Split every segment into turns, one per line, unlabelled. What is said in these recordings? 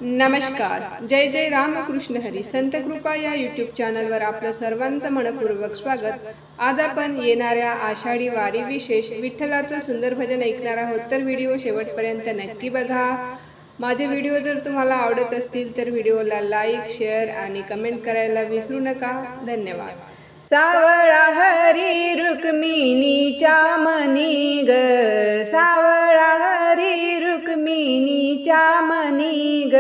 नमस्कार. जय जय रामकृष्ण हरी. संत कृपा या यूट्यूब चॅनलवर आपलं सर्वांचं मनपूर्वक स्वागत. आज आपण येणाऱ्या आषाढी वारी विशेष विठ्ठलाचं सुंदर भजन ऐकणार आहोत. तर व्हिडिओ शेवटपर्यंत नक्की बघा. माझे व्हिडिओ जर तुम्हाला आवडत असतील तर व्हिडिओला लाईक, शेअर आणि कमेंट करायला विसरू नका. धन्यवाद. सावळा हरी रुक्मिणीच्या मनी ग, सावळा हरी रुक्मिणीच्या मनी ग,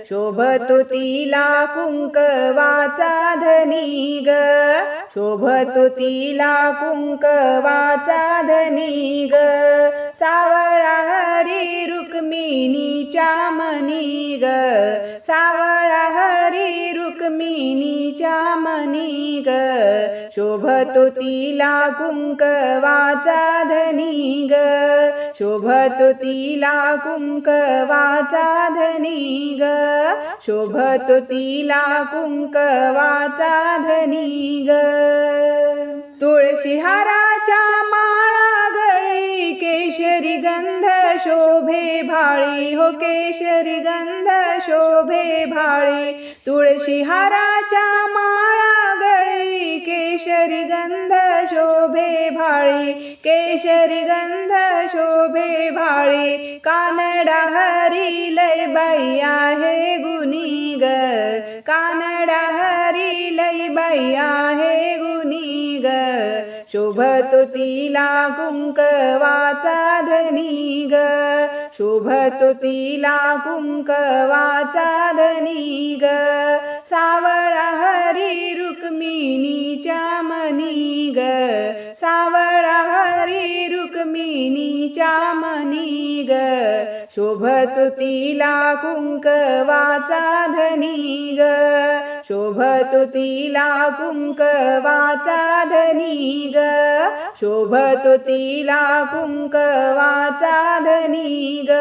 शोभतो तिला कुंकवाचा धनी ग, शोभतो तिला कुंकवाचा धनी ग, सावळा हरी रुक्मिणीच्या मनी ग, सावळा हरी रुक्मिणीच्या मनी ग, शोभतो तिला कुंकवाचा धनी ग, शोभतो तिला कुंकवाचा धनी ग, शोभतो तिला कुंकवाचा धनी ग. तुळशी हाराच्या माळा गळी, केशरी गंध शोभे भाळी हो, केशरी गंध शोभे भाळी, तुळशी हाराच्या माळा गळी, केशरी गंध शोभे भाळी, केशरी गंध शोभे भाळी, कानडा हरी लय बाई आहे गुणी ग, कानडा हरी लय बाई आहे गुणी ग, शोभतो तिला कुंकवाचा धनी ग, शोभतो तिला कुंकवाचा धनी ग, सावळा हरी रुक्मिणीच्या मनी ग, सावळा हरी रुक्मिणीच्या मनी ग, शोभतो तिला कुंकवाचा धनी ग, शोभतो तिला कुंकवाचा धनी ग, शोभतो तिला कुंकवाचा धनी ग.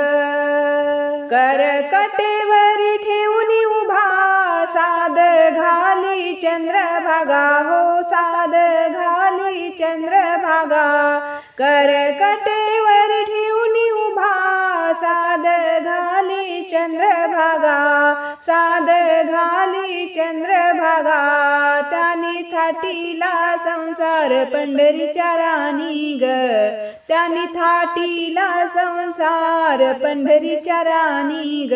करकटेवरी ठेवून उभा, साद घाली चंद्रभागा हो, साद घाली चंद्रभागा, करकटेवरी ठेवून उभा, साद घाली चंद्रभागा, साद घाली चंद्रभागा, त्यानी थाटीला संसार पंढरीच्या राणी ग, त्यानी थाटीला संसार पंढरीच्या राणी ग,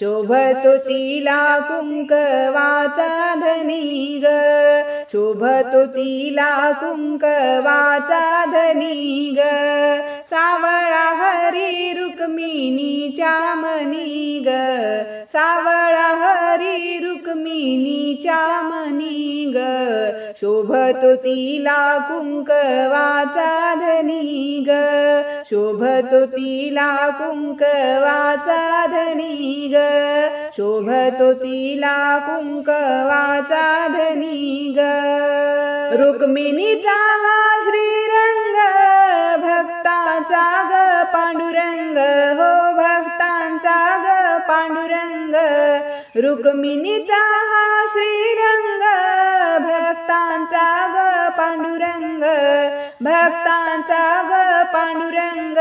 शोभतो तिला कुंकवाचा धनी ग, शोभतो तिला कुंकवाचा धनी ग, सावळा हरी रुक्मिणीच्या मनी ग, सावळा हरी रुक्मिणीच्या मनी ग, शोभतो तिला कुंकवाचा धनी ग, शोभतो तिला कुंकवाचा धनी ग, शोभतो तिला कुंकवाचा धनी ग. रुक्मिणीचा हा श्रीरंग, भक्तांचा ग पांडुरंग हो, भक्तांचा ग पांडुरंग, रुक्मिणीचा हा श्रीरंग, भक्तांचा ग पांडुरंग, भक्तांचा ग पांडुरंग,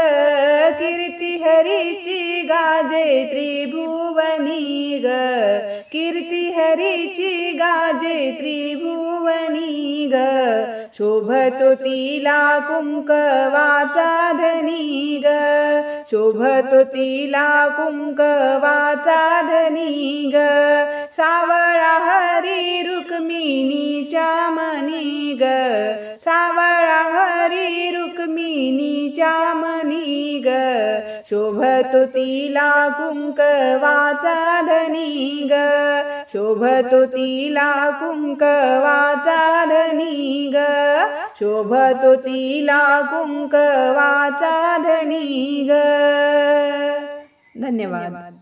कीर्ती हरीची गाजे त्रिभुवनी ग, कीर्ती हरीची गाजे त्रिभुवनी ग, शोभतो तिला कुंकवाचा धनी ग, शोभतो तिला कुंकवाचा धनी ग, सावळा हरी रुक्मिणीच्या मनी ग, सावळा हरी रुक्मिणीच्या मनी ग, शोभतो तिला कुंकवाचा धनी ग, शोभतो तिला कुंकवाचा धनी ग, शोभतो तिला कुंकवाचा धनी ग. धन्यवाद.